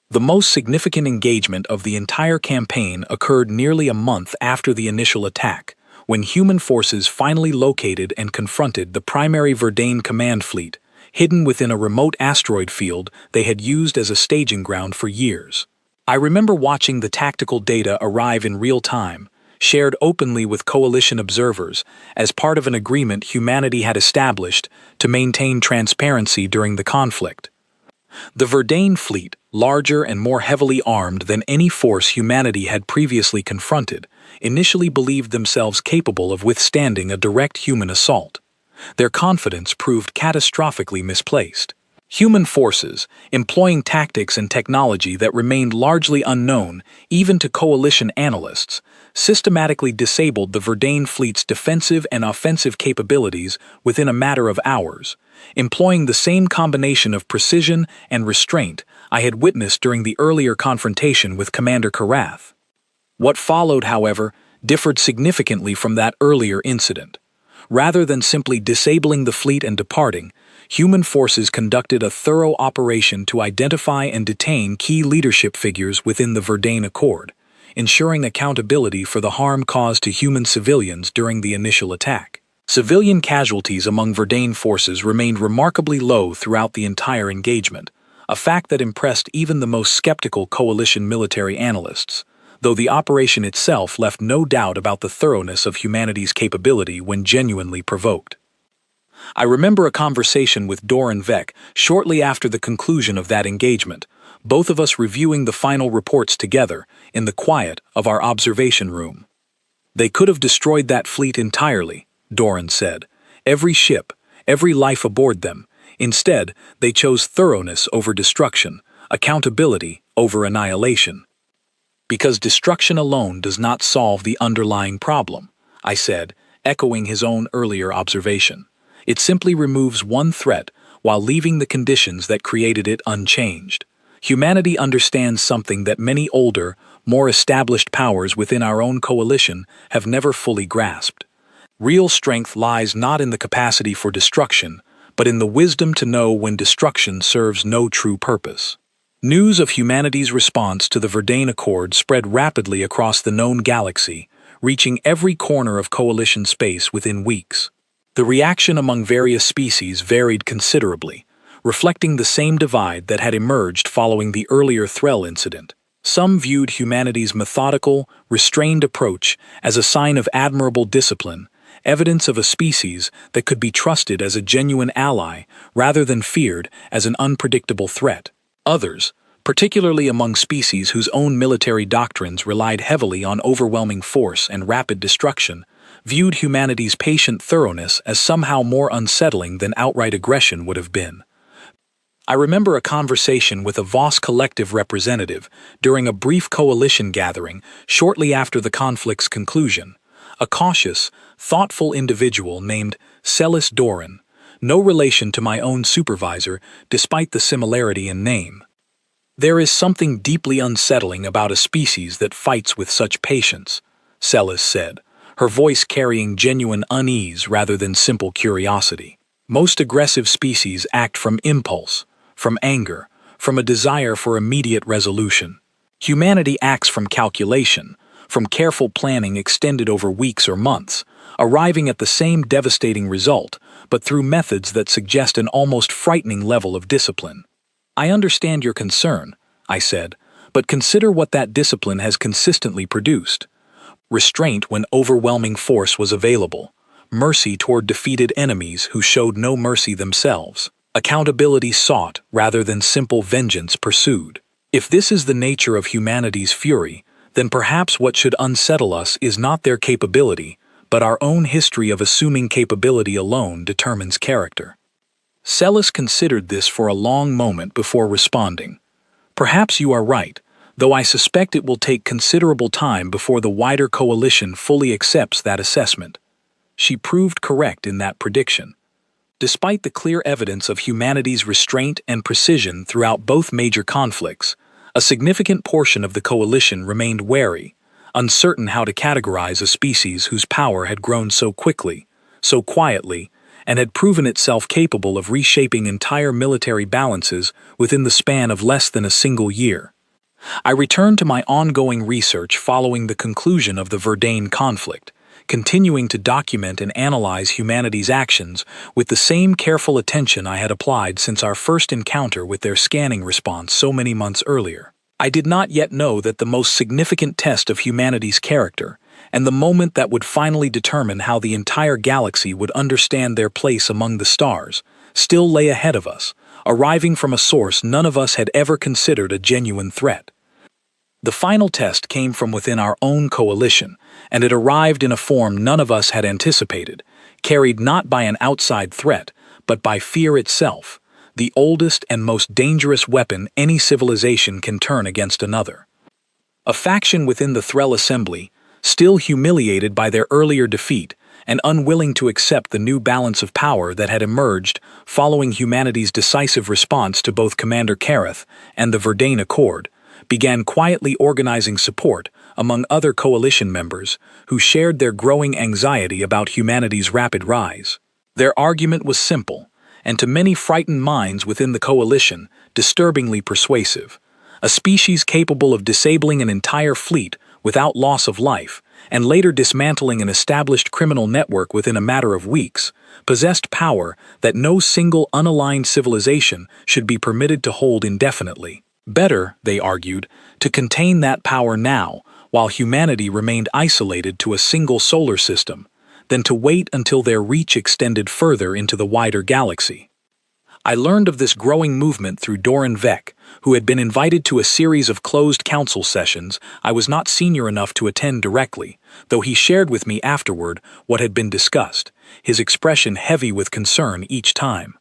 The most significant engagement of the entire campaign occurred nearly a month after the initial attack, when human forces finally located and confronted the primary Verdane command fleet, hidden within a remote asteroid field they had used as a staging ground for years. I remember watching the tactical data arrive in real time, shared openly with coalition observers as part of an agreement humanity had established to maintain transparency during the conflict. The Verdane fleet, larger and more heavily armed than any force humanity had previously confronted, initially believed themselves capable of withstanding a direct human assault. Their confidence proved catastrophically misplaced. Human forces, employing tactics and technology that remained largely unknown even to coalition analysts, systematically disabled the Verdane fleet's defensive and offensive capabilities within a matter of hours, employing the same combination of precision and restraint I had witnessed during the earlier confrontation with Commander Karath. What followed, however, differed significantly from that earlier incident. Rather than simply disabling the fleet and departing, human forces conducted a thorough operation to identify and detain key leadership figures within the Verdane Accord, ensuring accountability for the harm caused to human civilians during the initial attack. Civilian casualties among Verdane forces remained remarkably low throughout the entire engagement, a fact that impressed even the most skeptical coalition military analysts, though the operation itself left no doubt about the thoroughness of humanity's capability when genuinely provoked. I remember a conversation with Doran Vec shortly after the conclusion of that engagement, both of us reviewing the final reports together in the quiet of our observation room. "They could have destroyed that fleet entirely," Doran said. "Every ship, every life aboard them. Instead, they chose thoroughness over destruction, accountability over annihilation." "Because destruction alone does not solve the underlying problem," I said, echoing his own earlier observation. "It simply removes one threat while leaving the conditions that created it unchanged. Humanity understands something that many older, more established powers within our own coalition have never fully grasped. Real strength lies not in the capacity for destruction, but in the wisdom to know when destruction serves no true purpose." News of humanity's response to the Verdane Accord spread rapidly across the known galaxy, reaching every corner of coalition space within weeks. The reaction among various species varied considerably, reflecting the same divide that had emerged following the earlier Threll incident. Some viewed humanity's methodical, restrained approach as a sign of admirable discipline, evidence of a species that could be trusted as a genuine ally rather than feared as an unpredictable threat. Others, particularly among species whose own military doctrines relied heavily on overwhelming force and rapid destruction, viewed humanity's patient thoroughness as somehow more unsettling than outright aggression would have been. I remember a conversation with a Voss Collective representative during a brief coalition gathering shortly after the conflict's conclusion. A cautious, thoughtful individual named Celis Doran, no relation to my own supervisor despite the similarity in name. "There is something deeply unsettling about a species that fights with such patience," Celis said, her voice carrying genuine unease rather than simple curiosity. "Most aggressive species act from impulse, from anger, from a desire for immediate resolution. Humanity acts from calculation, from careful planning extended over weeks or months, arriving at the same devastating result, but through methods that suggest an almost frightening level of discipline." "I understand your concern," I said, "but consider what that discipline has consistently produced. Restraint when overwhelming force was available, mercy toward defeated enemies who showed no mercy themselves, accountability sought rather than simple vengeance pursued. If this is the nature of humanity's fury, then perhaps what should unsettle us is not their capability, but our own history of assuming capability alone determines character." Celis considered this for a long moment before responding. "Perhaps you are right, though I suspect it will take considerable time before the wider coalition fully accepts that assessment." She proved correct in that prediction. Despite the clear evidence of humanity's restraint and precision throughout both major conflicts, a significant portion of the coalition remained wary, uncertain how to categorize a species whose power had grown so quickly, so quietly, and had proven itself capable of reshaping entire military balances within the span of less than a single year. I returned to my ongoing research following the conclusion of the Verdane conflict, continuing to document and analyze humanity's actions with the same careful attention I had applied since our first encounter with their scanning response so many months earlier. I did not yet know that the most significant test of humanity's character, and the moment that would finally determine how the entire galaxy would understand their place among the stars, still lay ahead of us, arriving from a source none of us had ever considered a genuine threat. The final test came from within our own coalition, and it arrived in a form none of us had anticipated, carried not by an outside threat, but by fear itself, the oldest and most dangerous weapon any civilization can turn against another. A faction within the Threll Assembly, still humiliated by their earlier defeat and unwilling to accept the new balance of power that had emerged following humanity's decisive response to both Commander Kareth and the Verdane Accord, began quietly organizing support among other coalition members who shared their growing anxiety about humanity's rapid rise. Their argument was simple, and to many frightened minds within the coalition, disturbingly persuasive. A species capable of disabling an entire fleet without loss of life, and later dismantling an established criminal network within a matter of weeks, possessed power that no single unaligned civilization should be permitted to hold indefinitely. Better, they argued, to contain that power now, while humanity remained isolated to a single solar system, than to wait until their reach extended further into the wider galaxy. I learned of this growing movement through Doran Vec, who had been invited to a series of closed council sessions I was not senior enough to attend directly, though he shared with me afterward what had been discussed, his expression heavy with concern each time.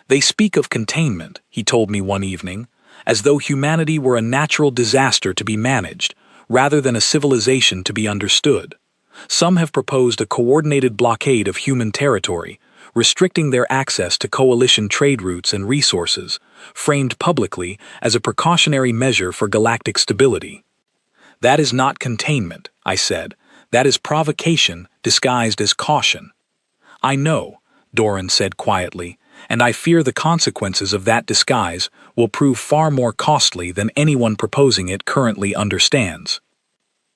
They speak of containment, he told me one evening, as though humanity were a natural disaster to be managed, rather than a civilization to be understood. Some have proposed a coordinated blockade of human territory, restricting their access to coalition trade routes and resources, framed publicly as a precautionary measure for galactic stability. That is not containment, I said. That is provocation disguised as caution. I know, Doran said quietly, and I fear the consequences of that disguise will prove far more costly than anyone proposing it currently understands.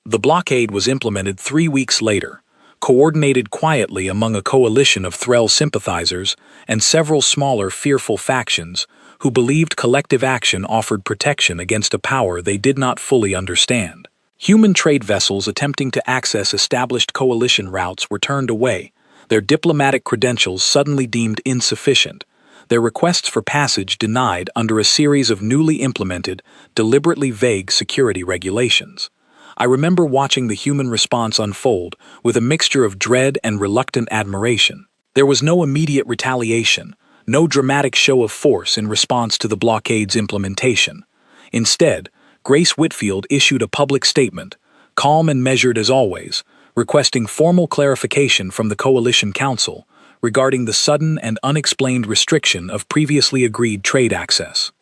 The blockade was implemented 3 weeks later, coordinated quietly among a coalition of Threll sympathizers and several smaller fearful factions who believed collective action offered protection against a power they did not fully understand. Human trade vessels attempting to access established coalition routes were turned away, their diplomatic credentials suddenly deemed insufficient, their requests for passage denied under a series of newly implemented, deliberately vague security regulations. I remember watching the human response unfold with a mixture of dread and reluctant admiration. There was no immediate retaliation, no dramatic show of force in response to the blockade's implementation. Instead, Grace Whitfield issued a public statement, calm and measured as always, requesting formal clarification from the Coalition Council regarding the sudden and unexplained restriction of previously agreed trade access.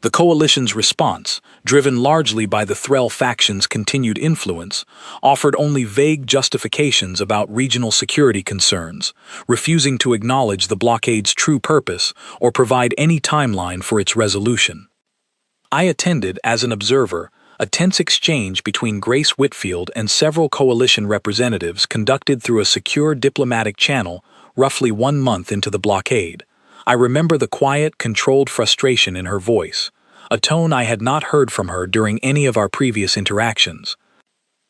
The Coalition's response, driven largely by the Threll faction's continued influence, offered only vague justifications about regional security concerns, refusing to acknowledge the blockade's true purpose or provide any timeline for its resolution. I attended, as an observer, a tense exchange between Grace Whitfield and several Coalition representatives conducted through a secure diplomatic channel roughly 1 month into the blockade. I remember the quiet, controlled frustration in her voice, a tone I had not heard from her during any of our previous interactions.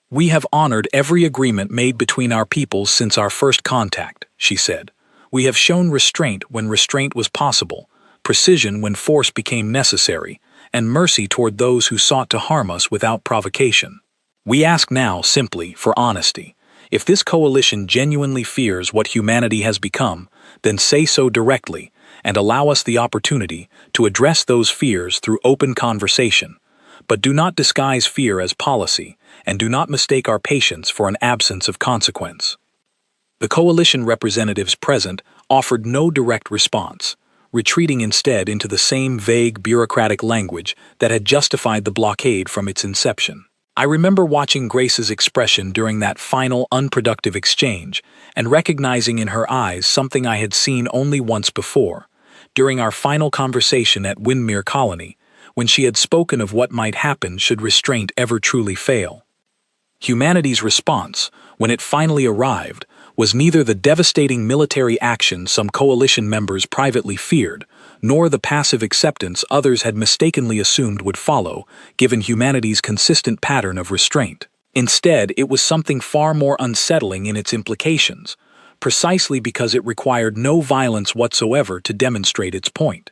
"We have honored every agreement made between our peoples since our first contact," she said. "We have shown restraint when restraint was possible, precision when force became necessary, and mercy toward those who sought to harm us without provocation. We ask now, simply, for honesty. If this coalition genuinely fears what humanity has become, then say so directly, and allow us the opportunity to address those fears through open conversation. But do not disguise fear as policy, and do not mistake our patience for an absence of consequence." The coalition representatives present offered no direct response, retreating instead into the same vague bureaucratic language that had justified the blockade from its inception. I remember watching Grace's expression during that final unproductive exchange and recognizing in her eyes something I had seen only once before, during our final conversation at Windmere Colony, when she had spoken of what might happen should restraint ever truly fail. Humanity's response, when it finally arrived, was neither the devastating military action some coalition members privately feared, nor the passive acceptance others had mistakenly assumed would follow, given humanity's consistent pattern of restraint. Instead, it was something far more unsettling in its implications, precisely because it required no violence whatsoever to demonstrate its point.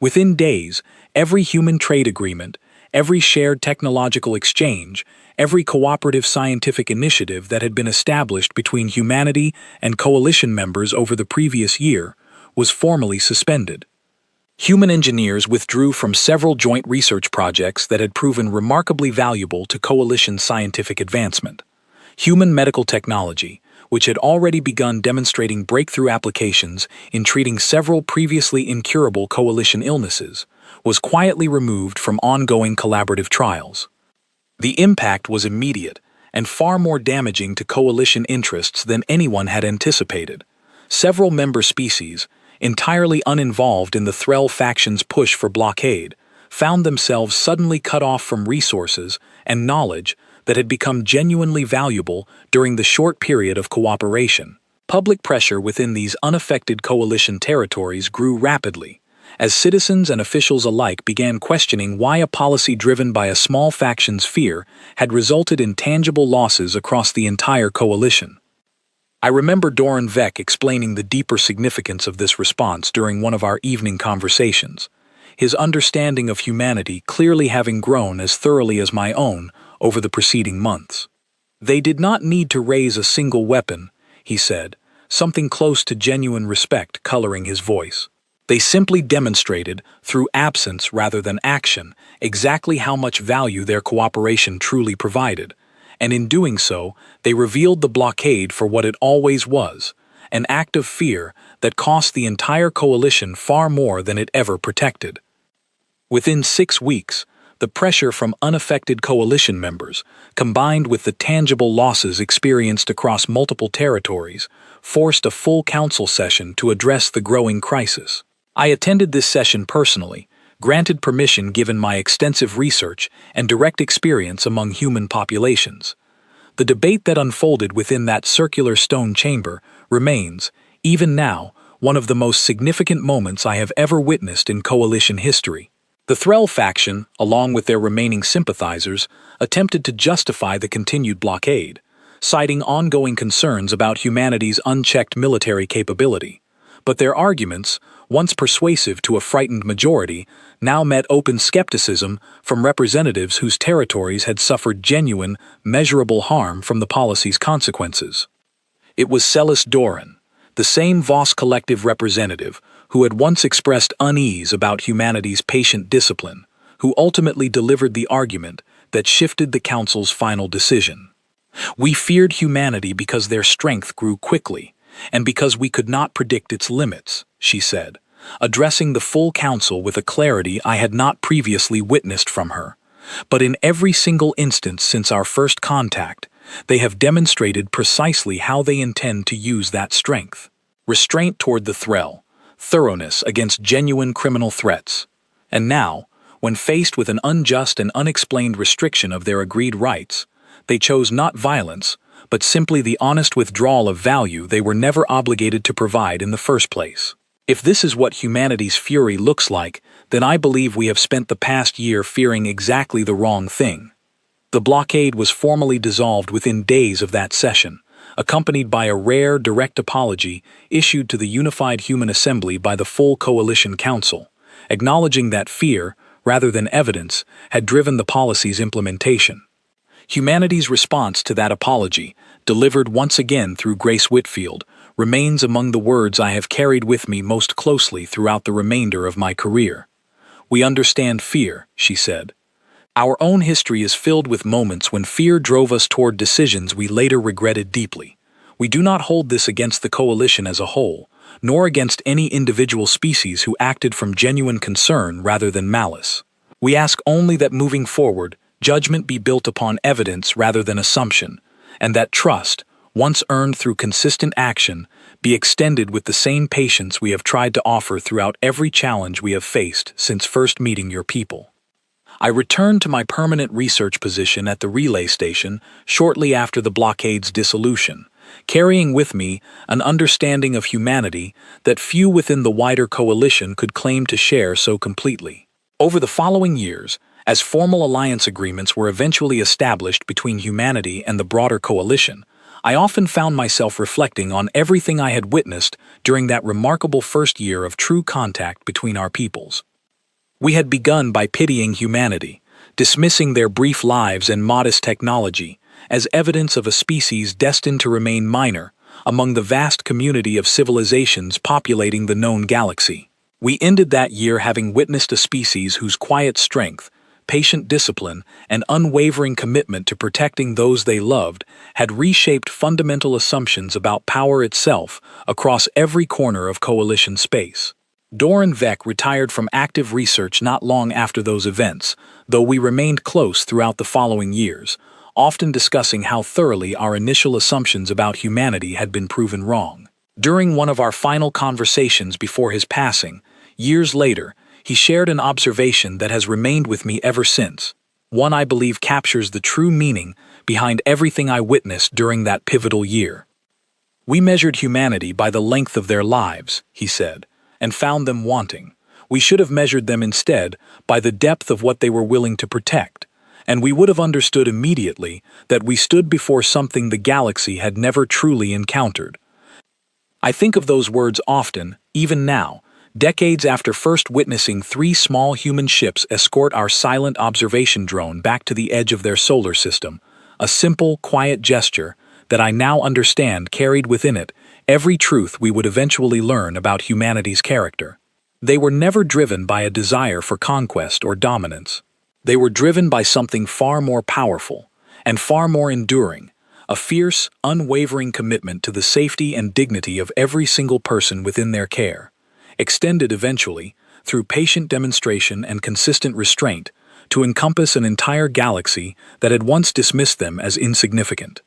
Within days, every human trade agreement, every shared technological exchange, every cooperative scientific initiative that had been established between humanity and coalition members over the previous year was formally suspended. Human engineers withdrew from several joint research projects that had proven remarkably valuable to coalition scientific advancement. Human medical technology, which had already begun demonstrating breakthrough applications in treating several previously incurable coalition illnesses, was quietly removed from ongoing collaborative trials. The impact was immediate and far more damaging to coalition interests than anyone had anticipated. Several member species, entirely uninvolved in the Threll faction's push for blockade, found themselves suddenly cut off from resources and knowledge that had become genuinely valuable during the short period of cooperation. Public pressure within these unaffected coalition territories grew rapidly, as citizens and officials alike began questioning why a policy driven by a small faction's fear had resulted in tangible losses across the entire coalition. I remember Doran Vec explaining the deeper significance of this response during one of our evening conversations, his understanding of humanity clearly having grown as thoroughly as my own over the preceding months. They did not need to raise a single weapon, he said, something close to genuine respect coloring his voice. They simply demonstrated, through absence rather than action, exactly how much value their cooperation truly provided, and in doing so, they revealed the blockade for what it always was, an act of fear that cost the entire coalition far more than it ever protected. Within 6 weeks, the pressure from unaffected coalition members, combined with the tangible losses experienced across multiple territories, forced a full council session to address the growing crisis. I attended this session personally, granted permission given my extensive research and direct experience among human populations. The debate that unfolded within that circular stone chamber remains, even now, one of the most significant moments I have ever witnessed in coalition history. The Threll faction, along with their remaining sympathizers, attempted to justify the continued blockade, citing ongoing concerns about humanity's unchecked military capability. But their arguments, once persuasive to a frightened majority, now met open skepticism from representatives whose territories had suffered genuine, measurable harm from the policy's consequences. It was Celis Doran, the same Voss Collective representative who had once expressed unease about humanity's patient discipline, who ultimately delivered the argument that shifted the Council's final decision. We feared humanity because their strength grew quickly, and because we could not predict its limits, she said, addressing the full Council with a clarity I had not previously witnessed from her. But in every single instance since our first contact, they have demonstrated precisely how they intend to use that strength. Restraint toward the Threll, thoroughness against genuine criminal threats. And now, when faced with an unjust and unexplained restriction of their agreed rights, they chose not violence, but simply the honest withdrawal of value they were never obligated to provide in the first place. If this is what humanity's fury looks like, then I believe we have spent the past year fearing exactly the wrong thing. The blockade was formally dissolved within days of that session, accompanied by a rare, direct apology issued to the Unified Human Assembly by the full Coalition Council, acknowledging that fear, rather than evidence, had driven the policy's implementation. Humanity's response to that apology, delivered once again through Grace Whitfield, remains among the words I have carried with me most closely throughout the remainder of my career. We understand fear, she said. Our own history is filled with moments when fear drove us toward decisions we later regretted deeply. We do not hold this against the coalition as a whole, nor against any individual species who acted from genuine concern rather than malice. We ask only that moving forward, judgment be built upon evidence rather than assumption, and that trust, once earned through consistent action, be extended with the same patience we have tried to offer throughout every challenge we have faced since first meeting your people. I returned to my permanent research position at the relay station shortly after the blockade's dissolution, carrying with me an understanding of humanity that few within the wider coalition could claim to share so completely. Over the following years, as formal alliance agreements were eventually established between humanity and the broader coalition, I often found myself reflecting on everything I had witnessed during that remarkable first year of true contact between our peoples. We had begun by pitying humanity, dismissing their brief lives and modest technology as evidence of a species destined to remain minor among the vast community of civilizations populating the known galaxy. We ended that year having witnessed a species whose quiet strength, patient discipline, and unwavering commitment to protecting those they loved had reshaped fundamental assumptions about power itself across every corner of Coalition space. Doran Vec retired from active research not long after those events, though we remained close throughout the following years, often discussing how thoroughly our initial assumptions about humanity had been proven wrong. During one of our final conversations before his passing, years later, he shared an observation that has remained with me ever since, one I believe captures the true meaning behind everything I witnessed during that pivotal year. "We measured humanity by the length of their lives," he said, "and found them wanting. We should have measured them instead by the depth of what they were willing to protect, and we would have understood immediately that we stood before something the galaxy had never truly encountered." I think of those words often, even now, decades after first witnessing 3 small human ships escort our silent observation drone back to the edge of their solar system, a simple, quiet gesture that I now understand carried within it every truth we would eventually learn about humanity's character. They were never driven by a desire for conquest or dominance. They were driven by something far more powerful and far more enduring, a fierce, unwavering commitment to the safety and dignity of every single person within their care, extended eventually, through patient demonstration and consistent restraint, to encompass an entire galaxy that had once dismissed them as insignificant.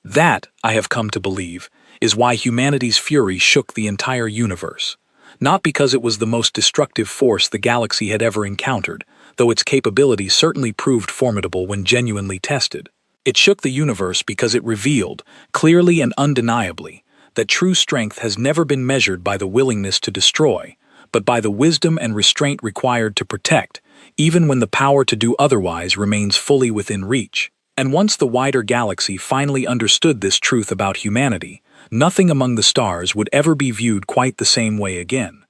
That, I have come to believe, is why humanity's fury shook the entire universe. Not because it was the most destructive force the galaxy had ever encountered, though its capabilities certainly proved formidable when genuinely tested. It shook the universe because it revealed, clearly and undeniably, that true strength has never been measured by the willingness to destroy, but by the wisdom and restraint required to protect, even when the power to do otherwise remains fully within reach. And once the wider galaxy finally understood this truth about humanity, nothing among the stars would ever be viewed quite the same way again.